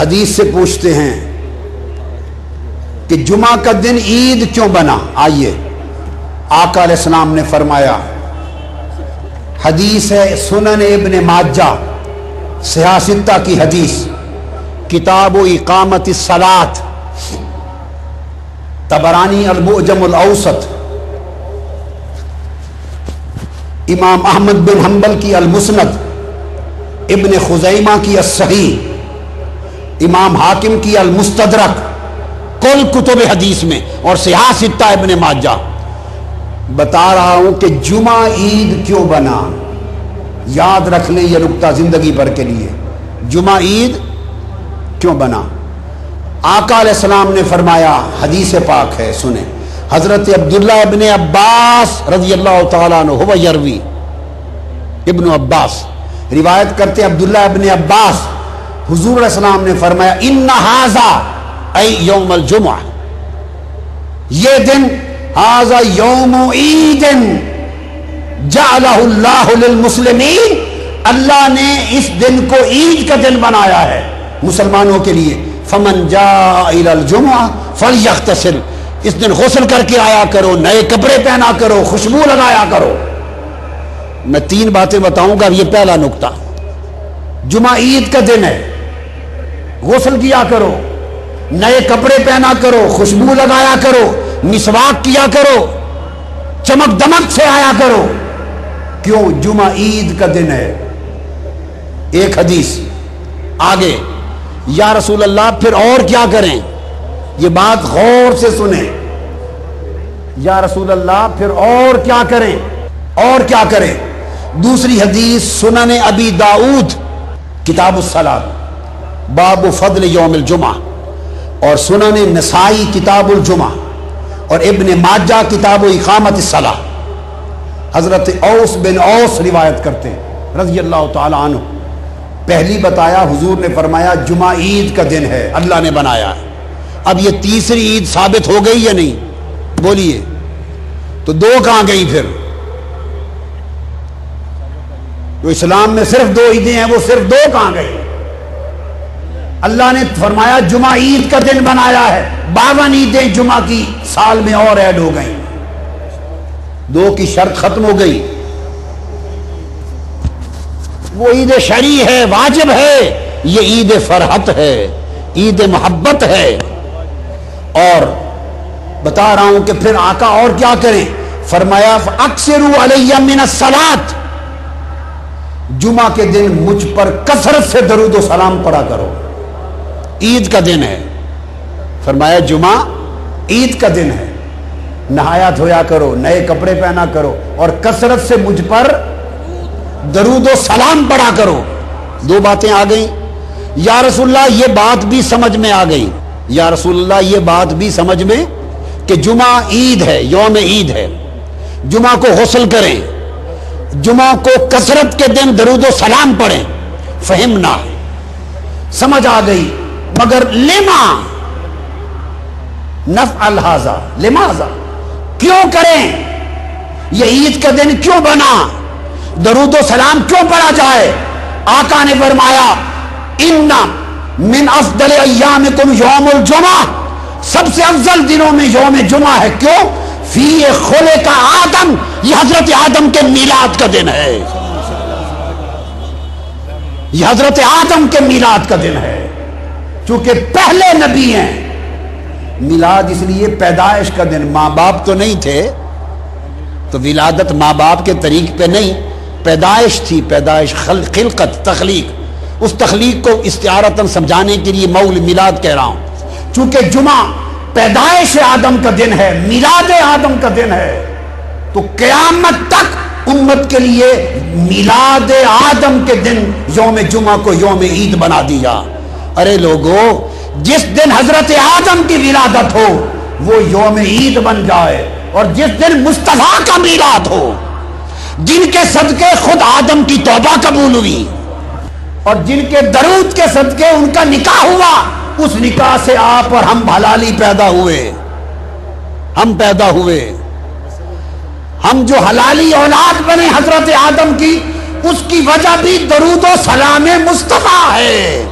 حدیث سے پوچھتے ہیں کہ جمعہ کا دن عید کیوں بنا؟ آئیے، آقا علیہ السلام نے فرمایا، حدیث ہے سنن ابن ماجہ صحاح ستہ کی حدیث، کتاب و اقامت الصلاۃ، طبرانی المعجم الاوسط، امام احمد بن حنبل کی المسند، ابن خزیمہ کی الصحیح، امام حاکم کی المستدرک، کل کتب حدیث میں، اور صحاح ستہ ابن ماجہ۔ بتا رہا ہوں کہ جمعہ عید کیوں بنا، یاد رکھ لیں یہ نکتہ زندگی بھر کے لیے، جمعہ عید کیوں بنا؟ آقا علیہ السلام نے فرمایا، حدیث پاک ہے، سنیں، حضرت عبداللہ ابن عباس رضی اللہ تعالیٰ عنہ، ہوا یروی، ابن عباس روایت کرتے ہیں، عبداللہ ابن عباس، حضور علیہ السلام نے فرمایا، ان ھذا ای یوم الجمعہ، یہ دن، ھذا یوم عید جعلہ اللہ للمسلمین، اللہ نے اس دن کو عید کا دن بنایا ہے مسلمانوں کے لیے، فمن جاء الی الجمعہ فلیغتسل، اس دن غسل کر کے آیا کرو، نئے کپڑے پہنا کرو، خوشبو لگایا کرو۔ میں 3 باتیں بتاؤں گا، یہ پہلا نکتہ، جمعہ عید کا دن ہے، غسل کیا کرو، نئے کپڑے پہنا کرو، خوشبو لگایا کرو، مسواک کیا کرو، چمک دمک سے آیا کرو۔ کیوں؟ جمعہ عید کا دن ہے۔ ایک حدیث آگے، یا رسول اللہ پھر اور کیا کریں؟ یہ بات غور سے سنیں، یا رسول اللہ پھر اور کیا کریں؟ اور کیا کریں؟ دوسری حدیث سنن ابی داؤد کتاب الصلاۃ باب فضل یوم الجمعہ، اور سنن نسائی کتاب الجمعہ، اور ابن ماجہ کتاب و اقامت الصلاۃ، حضرت اوس بن اوس روایت کرتے ہیں رضی اللہ تعالی عنہ۔ پہلی بتایا، حضور نے فرمایا جمعہ عید کا دن ہے، اللہ نے بنایا ہے۔ اب یہ تیسری عید ثابت ہو گئی یا نہیں؟ بولیے، تو 2 کہاں گئی پھر؟ تو اسلام میں صرف 2 عیدیں ہیں، وہ صرف 2 کہاں گئی؟ اللہ نے فرمایا جمعہ عید کا دن بنایا ہے، 52 عیدیں جمعہ کی سال میں اور ایڈ ہو گئیں، 2 کی شرط ختم ہو گئی۔ وہ عید شرعی ہے، واجب ہے، یہ عید فرحت ہے، عید محبت ہے۔ اور بتا رہا ہوں کہ پھر آقا اور کیا کریں؟ فرمایا فاکثروا علی من الصلاۃ، جمعہ کے دن مجھ پر کثرت سے درود و سلام پڑھا کرو، عید کا دن ہے۔ فرمایا جمعہ عید کا دن ہے، نہایا دھویا کرو، نئے کپڑے پہنا کرو، اور کثرت سے مجھ پر درود و سلام پڑھا کرو۔ 2 باتیں آ گئیں۔ یا رسول اللہ یہ بات بھی سمجھ میں آ گئی، یا رسول اللہ یہ بات بھی سمجھ میں کہ جمعہ عید ہے، یوم عید ہے، جمعہ کو غسل کریں، جمعہ کو کثرت کے دن درود و سلام پڑھیں، فہمنا، سمجھ آ گئی، مگر لما نفعل ھذا، لماذا، کیوں کریں؟ یہ عید کا دن کیوں بنا؟ درود و سلام کیوں پڑھا جائے؟ آقا نے فرمایا ان من افضل ایامکم یوم الجمعہ، سب سے افضل دنوں میں یوم جمعہ ہے۔ کیوں؟ فی خلق آدم، یہ حضرت آدم کے میلاد کا دن ہے، یہ حضرت آدم کے میلاد کا دن ہے، چونکہ پہلے نبی ہیں۔ میلاد اس لیے پیدائش کا دن، ماں باپ تو نہیں تھے تو ولادت ماں باپ کے طریق پہ نہیں، پیدائش تھی، پیدائش، خلقت، تخلیق، اس تخلیق کو استعارتاً سمجھانے کے لیے مول میلاد کہہ رہا ہوں۔ چونکہ جمعہ پیدائش آدم کا دن ہے، میلاد آدم کا دن ہے، تو قیامت تک امت کے لیے میلاد آدم کے دن یوم جمعہ کو یوم عید بنا دیا۔ ارے لوگو، جس دن حضرت آدم کی ولادت ہو وہ یوم عید بن جائے، اور جس دن مصطفیٰ کا میلاد ہو، جن کے صدقے خود آدم کی توبہ قبول ہوئی، اور جن کے درود کے صدقے ان کا نکاح ہوا، اس نکاح سے آپ اور ہم حلالی پیدا ہوئے، ہم پیدا ہوئے، ہم جو حلالی اولاد بنے حضرت آدم کی، اس کی وجہ بھی درود و سلام مصطفیٰ ہے۔